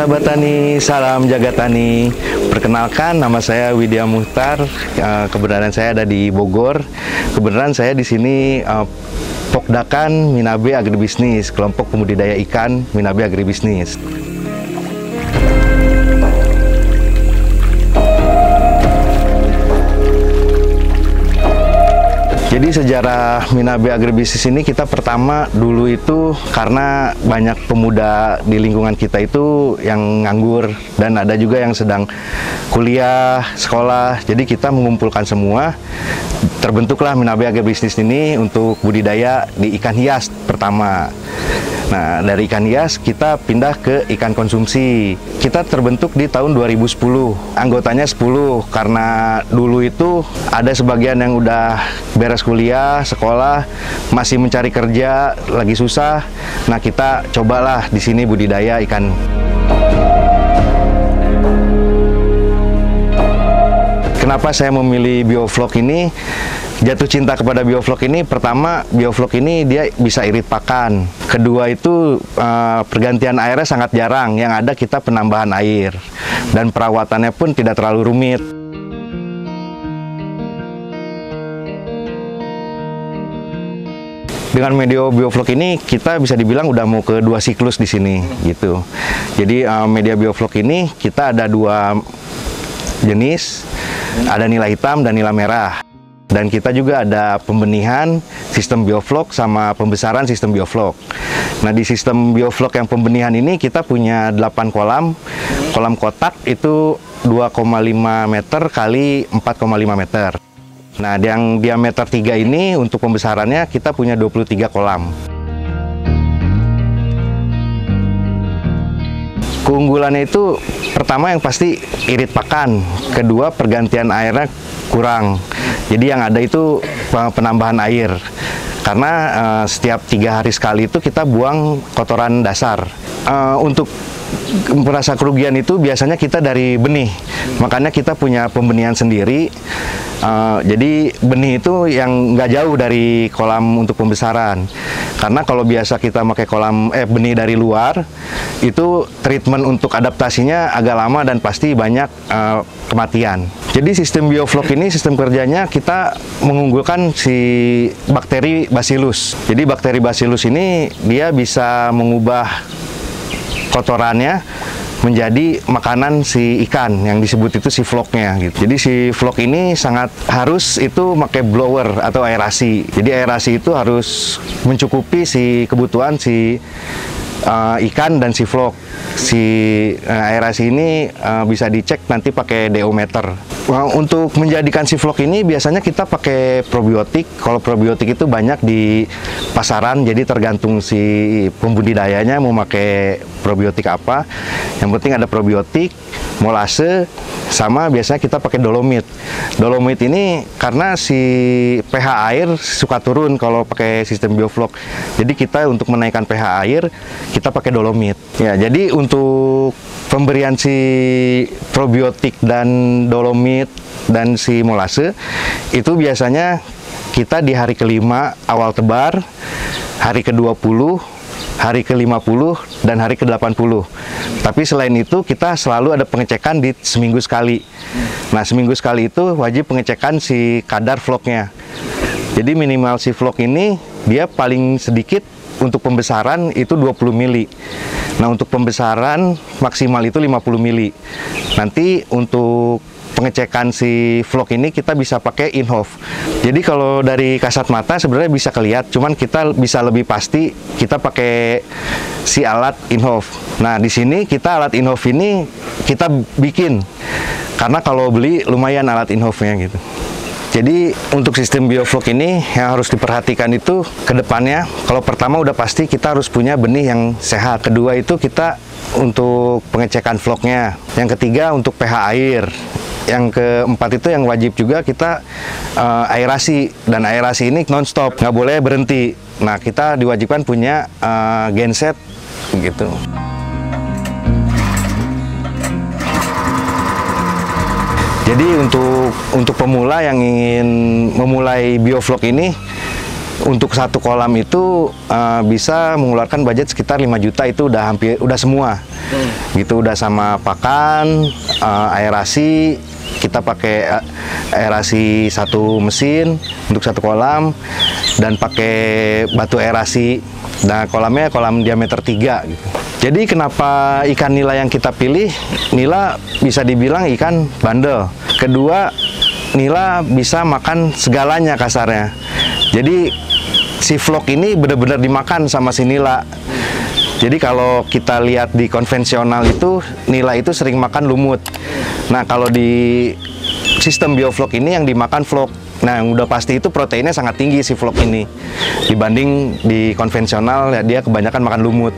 sahabat tani, salam jaga tani. Perkenalkan, nama saya Widya Muhtar. Kebenaran saya ada di Bogor. Kebenaran saya di sini Pokdakan Minabe Agribisnis, kelompok pembudidaya ikan Minabe Agribisnis. Jadi sejarah Minabe Agribisnis ini kita pertama dulu itu karena banyak pemuda di lingkungan kita itu yang nganggur dan ada juga yang sedang kuliah, sekolah. Jadi kita mengumpulkan semua, terbentuklah Minabe Agribisnis ini untuk budidaya di ikan hias pertama. Nah, dari ikan hias kita pindah ke ikan konsumsi. Kita terbentuk di tahun 2010. Anggotanya 10 karena dulu itu ada sebagian yang udah beres kuliah, sekolah, masih mencari kerja, lagi susah. Nah, kita cobalah di sini budidaya ikan. Kenapa saya memilih bioflok ini? Jatuh cinta kepada bioflok ini, pertama bioflok ini dia bisa irit pakan. Kedua itu pergantian airnya sangat jarang, yang ada kita penambahan air. Dan perawatannya pun tidak terlalu rumit. Dengan media bioflok ini kita bisa dibilang udah mau ke 2 siklus di sini gitu. Jadi media bioflok ini kita ada 2 jenis, ada nila hitam dan nila merah. Dan kita juga ada pembenihan sistem bioflok sama pembesaran sistem bioflok. Nah, di sistem bioflok yang pembenihan ini kita punya 8 kolam. Kolam kotak itu 2,5 meter kali 4,5 meter. Nah, yang diameter 3 ini untuk pembesarannya kita punya 23 kolam. Keunggulannya itu pertama yang pasti irit pakan, kedua pergantian airnya kurang. Jadi yang ada itu penambahan air. Karena setiap 3 hari sekali itu kita buang kotoran dasar. Untuk merasa kerugian itu biasanya kita dari benih. Makanya kita punya pembenihan sendiri. Jadi benih itu yang nggak jauh dari kolam untuk pembesaran. Karena kalau biasa kita pakai kolam benih dari luar, itu treatment untuk adaptasinya agak lama dan pasti banyak kematian. Jadi sistem bioflok ini, sistem kerjanya kita mengunggulkan si bakteri Bacillus. Jadi bakteri Bacillus ini dia bisa mengubah kotorannya menjadi makanan si ikan yang disebut itu si vlognya gitu. Jadi si vlog ini sangat harus itu pakai blower atau aerasi. Jadi aerasi itu harus mencukupi si kebutuhan si ikan dan si vlog. Si aerasi ini bisa dicek nanti pakai DO meter. Untuk menjadikan si vlog ini biasanya kita pakai probiotik. Kalau probiotik itu banyak di pasaran, jadi tergantung si pembudidayanya mau pakai probiotik apa. Yang penting ada probiotik, molase, sama biasanya kita pakai dolomit. Dolomit ini karena si pH air suka turun kalau pakai sistem bioflok. Jadi kita untuk menaikkan pH air kita pakai dolomit. Ya, jadi untuk pemberian si probiotik dan dolomit dan si molase itu biasanya kita di hari ke-5 awal tebar, hari ke-20, hari ke-50, dan hari ke-80. Tapi selain itu kita selalu ada pengecekan di seminggu sekali. Nah, seminggu sekali itu wajib pengecekan si kadar vlognya. Jadi minimal si vlog ini dia paling sedikit untuk pembesaran itu 20 mili. Nah, untuk pembesaran maksimal itu 50 mili. Nanti untuk pengecekan si vlog ini kita bisa pakai in-house. Jadi kalau dari kasat mata sebenarnya bisa kelihatan, cuman kita bisa lebih pasti kita pakai si alat in-house. Nah, di sini kita alat in-house ini kita bikin. Karena kalau beli lumayan alat in-house-nya gitu. Jadi untuk sistem bioflok ini yang harus diperhatikan itu ke depannya, kalau pertama udah pasti kita harus punya benih yang sehat. Kedua itu kita untuk pengecekan vlognya. Yang ketiga untuk pH air. Yang keempat itu yang wajib juga kita aerasi. Dan aerasi ini non-stop, nggak boleh berhenti. Nah, kita diwajibkan punya genset gitu. Jadi untuk pemula yang ingin memulai bioflok ini, untuk satu kolam itu bisa mengeluarkan budget sekitar 5 juta, itu udah semua. Gitu, udah sama pakan, aerasi. Kita pakai aerasi satu mesin untuk satu kolam dan pakai batu aerasi. Nah, kolamnya kolam diameter 3 gitu. Jadi kenapa ikan nila yang kita pilih? Nila bisa dibilang ikan bandel. Kedua, nila bisa makan segalanya kasarnya. Jadi si vlog ini benar-benar dimakan sama si nila. Jadi kalau kita lihat di konvensional itu, nila itu sering makan lumut. Nah, kalau di sistem biovlog ini yang dimakan vlog. Nah, yang udah pasti itu proteinnya sangat tinggi si vlog ini. Dibanding di konvensional, ya dia kebanyakan makan lumut.